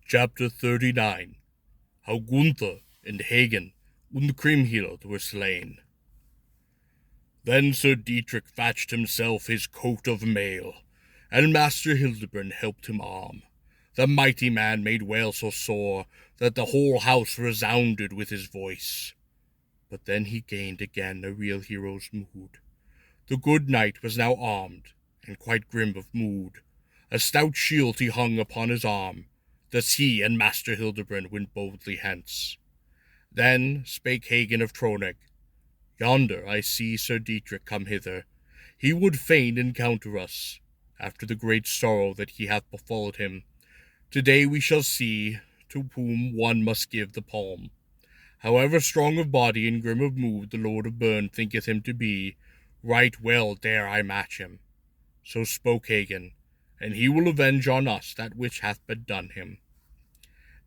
Chapter 39. How Gunther and Hagen and Krimheld were slain. Then Sir Dietrich fetched himself his coat of mail, and Master Hildebrand helped him arm. The mighty man made wail so sore that the whole house resounded with his voice. But then he gained again a real hero's mood. The good knight was now armed, and quite grim of mood. A stout shield he hung upon his arm. Thus he and Master Hildebrand went boldly hence. Then spake Hagen of Tronig, Yonder I see Sir Dietrich come hither. He would fain encounter us, after the great sorrow that he hath befallen him. Today we shall see to whom one must give the palm. However strong of body and grim of mood the Lord of Bern thinketh him to be, right well dare I match him. So spoke Hagen, and he will avenge on us that which hath been done him.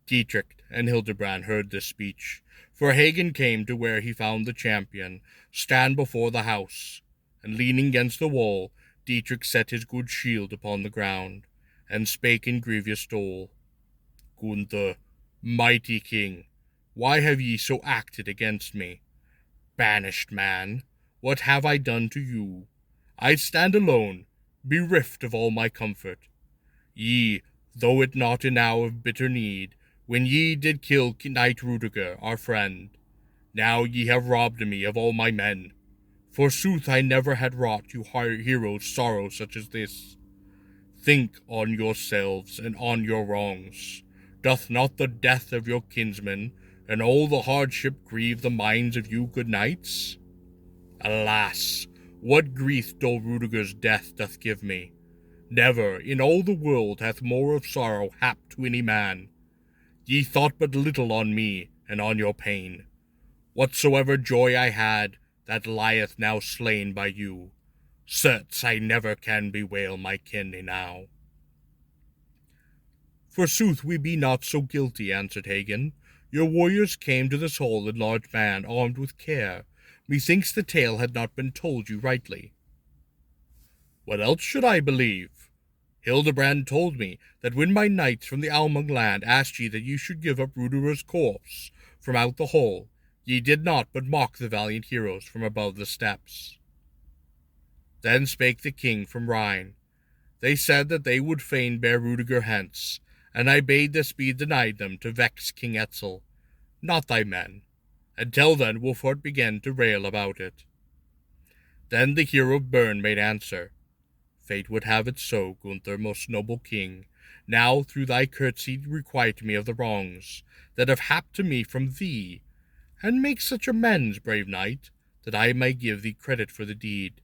Dietrich and Hildebrand heard this speech, for Hagen came to where he found the champion stand before the house, and leaning against the wall, Dietrich set his good shield upon the ground, and spake in grievous dole, Gunther, mighty king, why have ye so acted against me? Banished man, what have I done to you? I stand alone, bereft of all my comfort. Ye, though it not in hour of bitter need, when ye did kill Knight Rudiger, our friend, now ye have robbed me of all my men. Forsooth I never had wrought you heroes sorrow such as this. Think on yourselves and on your wrongs. Doth not the death of your kinsmen and all the hardship grieve the minds of you good knights? Alas, what grief dull Rudiger's death doth give me! Never in all the world hath more of sorrow happed to any man. Ye thought but little on me and on your pain. Whatsoever joy I had, that lieth now slain by you. Certes, I never can bewail my kin enow. Forsooth we be not so guilty, answered Hagen. Your warriors came to this hall in large band, armed with care. Methinks the tale had not been told you rightly. What else should I believe? Hildebrand told me that when my knights from the Almung land asked ye that ye should give up Rudiger's corpse from out the hall, ye did not but mock the valiant heroes from above the steps. Then spake the king from Rhine. They said that they would fain bear Rudiger hence, and I bade this be denied them to vex King Etzel, not thy men. Until then Wolfhart began to rail about it. Then the hero of Bern made answer, Fate would have it so, Gunther, most noble king. Now through thy courtesy requite me of the wrongs that have happed to me from thee, and make such amends, brave knight, that I may give thee credit for the deed.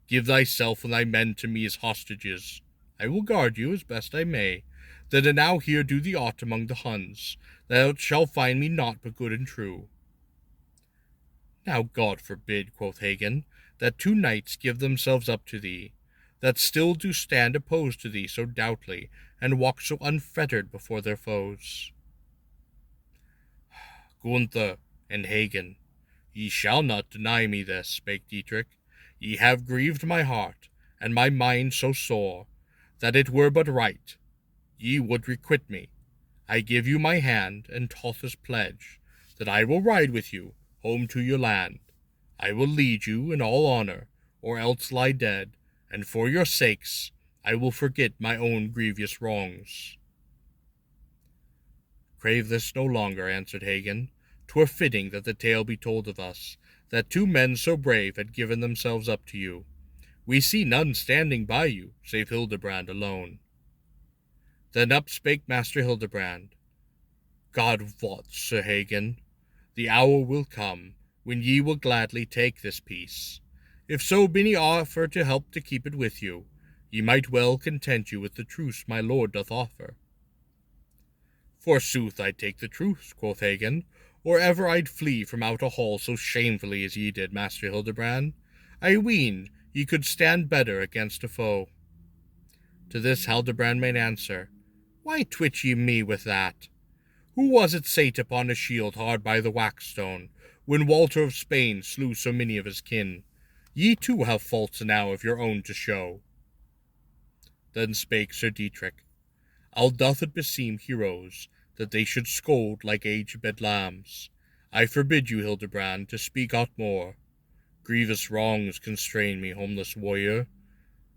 Give thyself and thy men to me as hostages. I will guard you as best I may, that enow here do thee aught among the Huns. Thou shalt find me naught but good and true. Now God forbid, quoth Hagen, that two knights give themselves up to thee, that still do stand opposed to thee so doubtly, and walk so unfettered before their foes. Gunther and Hagen, ye shall not deny me this, spake Dietrich. Ye have grieved my heart, and my mind so sore, that it were but right. Ye would requite me. I give you my hand, and doth this pledge, that I will ride with you home to your land. I will lead you in all honor, or else lie dead, and for your sakes I will forget my own grievous wrongs. Crave this no longer, answered Hagen. 'Twere fitting that the tale be told of us, that two men so brave had given themselves up to you. We see none standing by you, save Hildebrand alone. Then up spake Master Hildebrand. God wot, Sir Hagen, the hour will come when ye will gladly take this peace. If so be any offer to help to keep it with you, ye might well content you with the truce my lord doth offer. Forsooth I'd take the truce, quoth Hagen, or ever I'd flee from out a hall so shamefully as ye did, Master Hildebrand. I ween ye could stand better against a foe. To this Hildebrand made answer, Why twitch ye me with that? Who was it sate upon a shield hard by the Waxstone, when Walter of Spain slew so many of his kin? Ye too have faults enow of your own to show. Then spake Sir Dietrich, How doth it beseem heroes that they should scold like aged bedlams. I forbid you, Hildebrand, to speak aught more. Grievous wrongs constrain me, homeless warrior.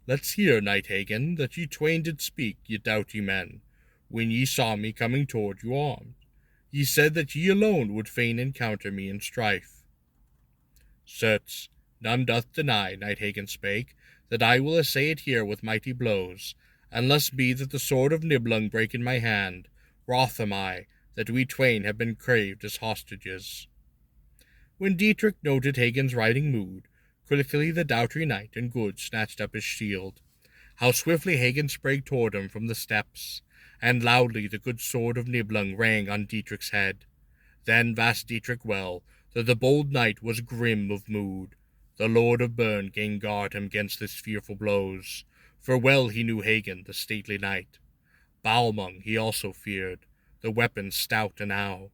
Let's hear, Knight Hagen, that ye twain did speak, ye doughty men, when ye saw me coming toward you armed. Ye said that ye alone would fain encounter me in strife. Certes, none doth deny, Knight Hagen spake, that I will essay it here with mighty blows, unless be that the sword of Nibelung break in my hand. Wroth am I, that we twain have been craved as hostages. When Dietrich noted Hagen's riding mood, quickly the doughty knight and good snatched up his shield. How swiftly Hagen sprang toward him from the steps, and loudly the good sword of Nibelung rang on Dietrich's head. Then vast Dietrich well, that the bold knight was grim of mood. The Lord of Bern gained guard him gainst this fearful blows, for well he knew Hagen, the stately knight. Balmung he also feared, the weapon stout enow.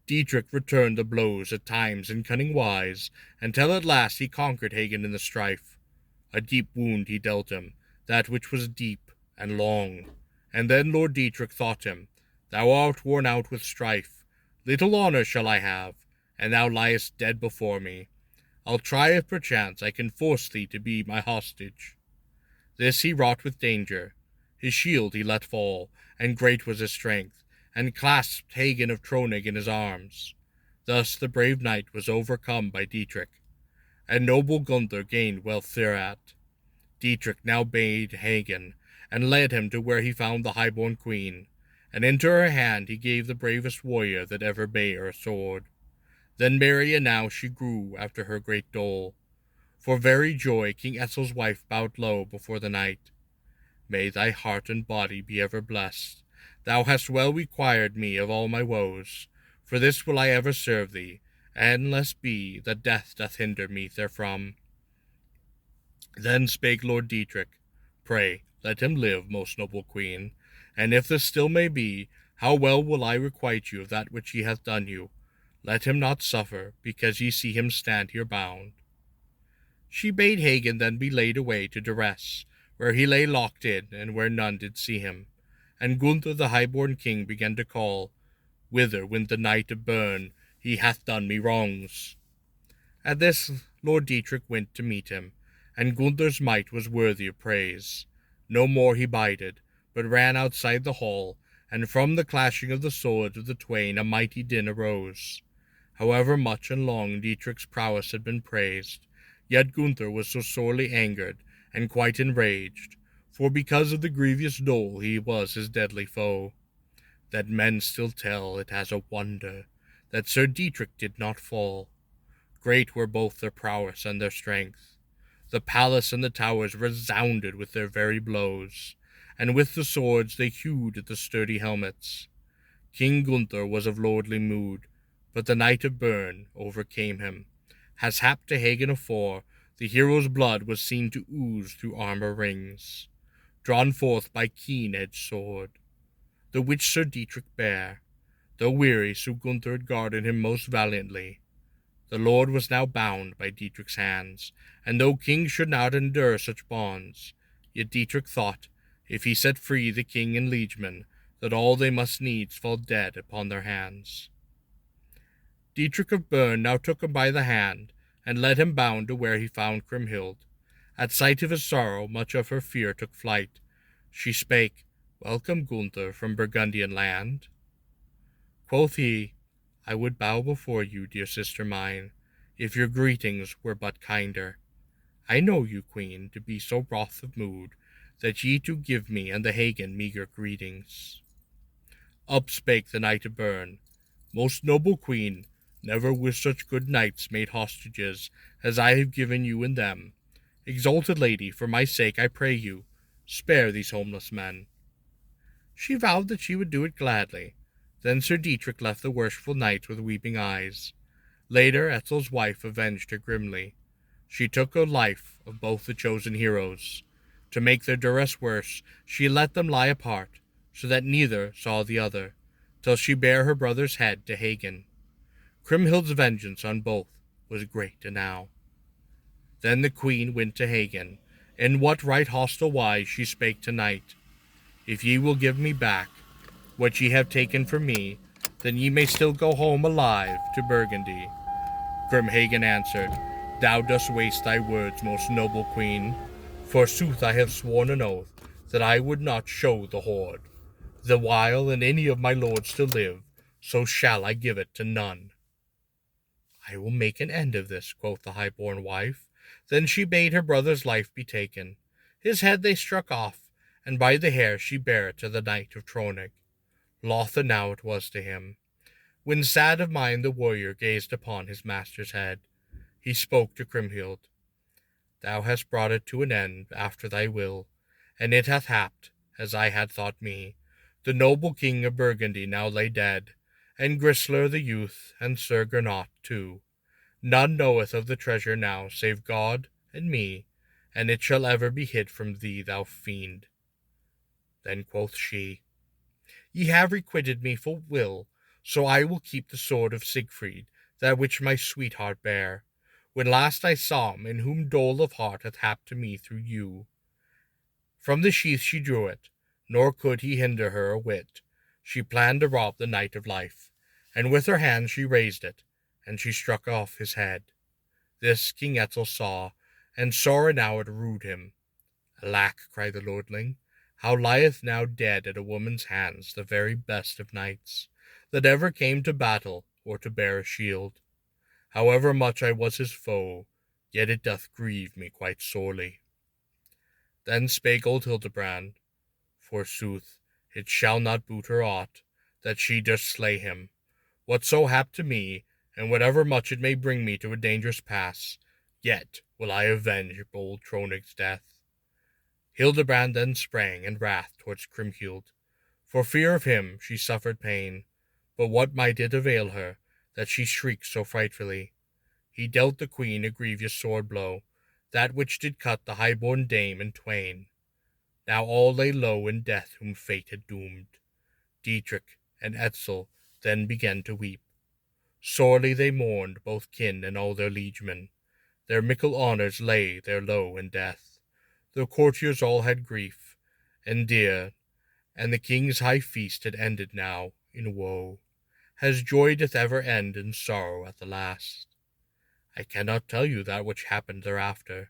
Dietrich returned the blows at times in cunning wise, until at last he conquered Hagen in the strife. A deep wound he dealt him, that which was deep and long. And then Lord Dietrich thought him, Thou art worn out with strife. Little honour shall I have, and thou liest dead before me. I'll try if perchance I can force thee to be my hostage. This he wrought with danger. His shield he let fall, and great was his strength, and clasped Hagen of Tronig in his arms. Thus the brave knight was overcome by Dietrich, and noble Gunther gained wealth thereat. Dietrich now bade Hagen, and led him to where he found the high-born queen, and into her hand he gave the bravest warrior that ever bare a sword. Then merry enow she grew after her great dole. For very joy King Etzel's wife bowed low before the knight. May thy heart and body be ever blessed. Thou hast well required me of all my woes. For this will I ever serve thee, and lest be that death doth hinder me therefrom. Then spake Lord Dietrich, Pray, let him live, most noble queen, and if this still may be, how well will I requite you of that which he hath done you. Let him not suffer, because ye see him stand here bound. She bade Hagen then be laid away to duress, where he lay locked in, and where none did see him. And Gunther the high-born king began to call, Whither went the knight of Bern? He hath done me wrongs. At this Lord Dietrich went to meet him, and Gunther's might was worthy of praise. No more he bided, but ran outside the hall, and from the clashing of the swords of the twain a mighty din arose. However much and long Dietrich's prowess had been praised, yet Gunther was so sorely angered, and quite enraged, for because of the grievous dole he was his deadly foe, that men still tell it as a wonder that Sir Dietrich did not fall. Great were both their prowess and their strength. The palace and the towers resounded with their very blows, and with the swords they hewed at the sturdy helmets. King Gunther was of lordly mood, but the knight of Bern overcame him. As happed to Hagen afore, the hero's blood was seen to ooze through armor rings, drawn forth by keen-edged sword, the which Sir Dietrich bare. Though weary, Sir Gunther had guarded him most valiantly. The lord was now bound by Dietrich's hands, and though kings should not endure such bonds, yet Dietrich thought, if he set free the king and liegemen, that all they must needs fall dead upon their hands. Dietrich of Bern now took him by the hand, and led him bound to where he found Krimheld. At sight of his sorrow, much of her fear took flight. She spake, Welcome, Gunther, from Burgundian land. Quoth he, I would bow before you, dear sister mine, if your greetings were but kinder. I know you, queen, to be so wroth of mood, that ye do give me and the Hagen meagre greetings. Up spake the knight of Bern, Most noble queen, never were such good knights made hostages as I have given you and them. Exalted lady, for my sake I pray you, spare these homeless men. She vowed that she would do it gladly. Then Sir Dietrich left the worshipful knight with weeping eyes. Later Etzel's wife avenged her grimly. She took the life of both the chosen heroes. To make their duress worse, she let them lie apart, so that neither saw the other, till she bare her brother's head to Hagen. Krimhild's vengeance on both was great enow. Then the queen went to Hagen. In what right hostile wise she spake to knight, If ye will give me back what ye have taken from me, then ye may still go home alive to Burgundy. Hagen answered, Thou dost waste thy words, most noble queen. Forsooth I have sworn an oath that I would not show the hoard. The while in any of my lords to live, so shall I give it to none. I will make an end of this, quoth the high-born wife. Then she bade her brother's life be taken. His head they struck off, and by the hair she bare it to the knight of Tronig. Loth enow it was to him. When sad of mind the warrior gazed upon his master's head, he spoke to Krimheld, Thou hast brought it to an end after thy will, and it hath happed, as I had thought me. The noble king of Burgundy now lay dead, and Grisler the youth, and Sir Gernot too. None knoweth of the treasure now, save God and me, and it shall ever be hid from thee, thou fiend. Then quoth she, Ye have requited me full will, so I will keep the sword of Siegfried, that which my sweetheart bare, when last I saw him, in whom dole of heart hath happed to me through you. From the sheath she drew it, nor could he hinder her a whit. She planned to rob the knight of life, and with her hand she raised it, and she struck off his head. This King Etzel saw, and sore enow it rued him. Alack, cried the lordling, how lieth now dead at a woman's hands the very best of knights, that ever came to battle or to bear a shield. However much I was his foe, yet it doth grieve me quite sorely. Then spake old Hildebrand, Forsooth, it shall not boot her aught, that she doth slay him. Whatso hap to me, and whatever much it may bring me to a dangerous pass, yet will I avenge bold Tronig's death. Hildebrand then sprang in wrath towards Krimheld. For fear of him she suffered pain, but what might it avail her, that she shrieked so frightfully? He dealt the queen a grievous sword blow, that which did cut the high-born dame in twain. Now all lay low in death whom fate had doomed. Dietrich and Etzel then began to weep. Sorely they mourned, both kin and all their liegemen. Their mickle honours lay there low in death. The courtiers all had grief, and dear, and the king's high feast had ended now in woe. Has joy doth ever end in sorrow at the last? I cannot tell you that which happened thereafter,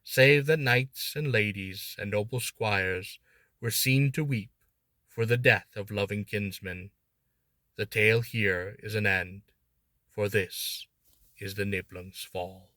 save that knights and ladies and noble squires were seen to weep for the death of loving kinsmen. The tale here is an end, for this is the Nibelung's fall.